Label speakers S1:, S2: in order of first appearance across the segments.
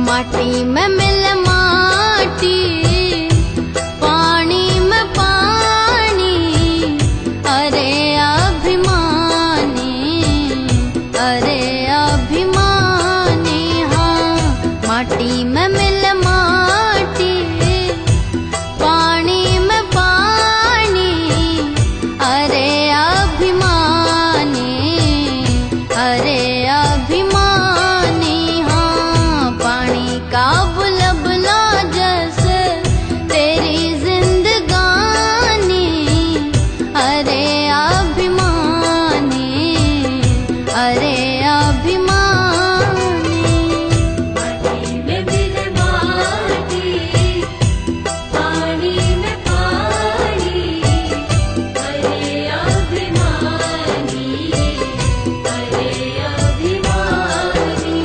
S1: माटी में मिल माटी, पानी में पानी, अरे अभिमानी, अरे अभिमानी। हाँ, माटी में मिल माटी, पानी में पानी, अरे अभिमानी, अरे अभिमानी। हाँ, पानी का बुलबुला जैसे तेरी जिंदगानी, अरे अभिमानी, अरे अभिमानी।
S2: माटी में मिल माटी, पानी में पानी, अरे अभिमानी, अरे अभिमानी।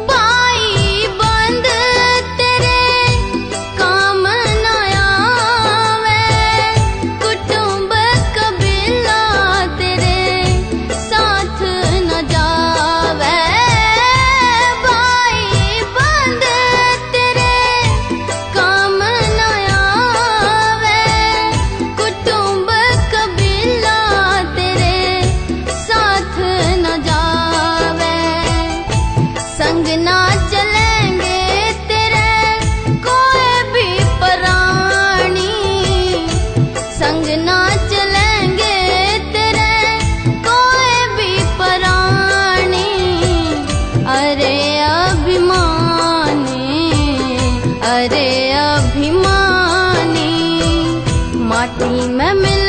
S1: बाई बंद तेरे काम न आवे, कुटुंब कबीला तेरे साथ न जावे। बाई बंद तेरे काम न आवे, कुटुंब कबीला तेरे साथ न जावे। संग ना चलेंगे तेरे कोई भी प्राणी, संग ना चलेंगे तेरे कोई भी प्राणी, अरे अभिमानी, अरे अभिमानी। माटी में मिल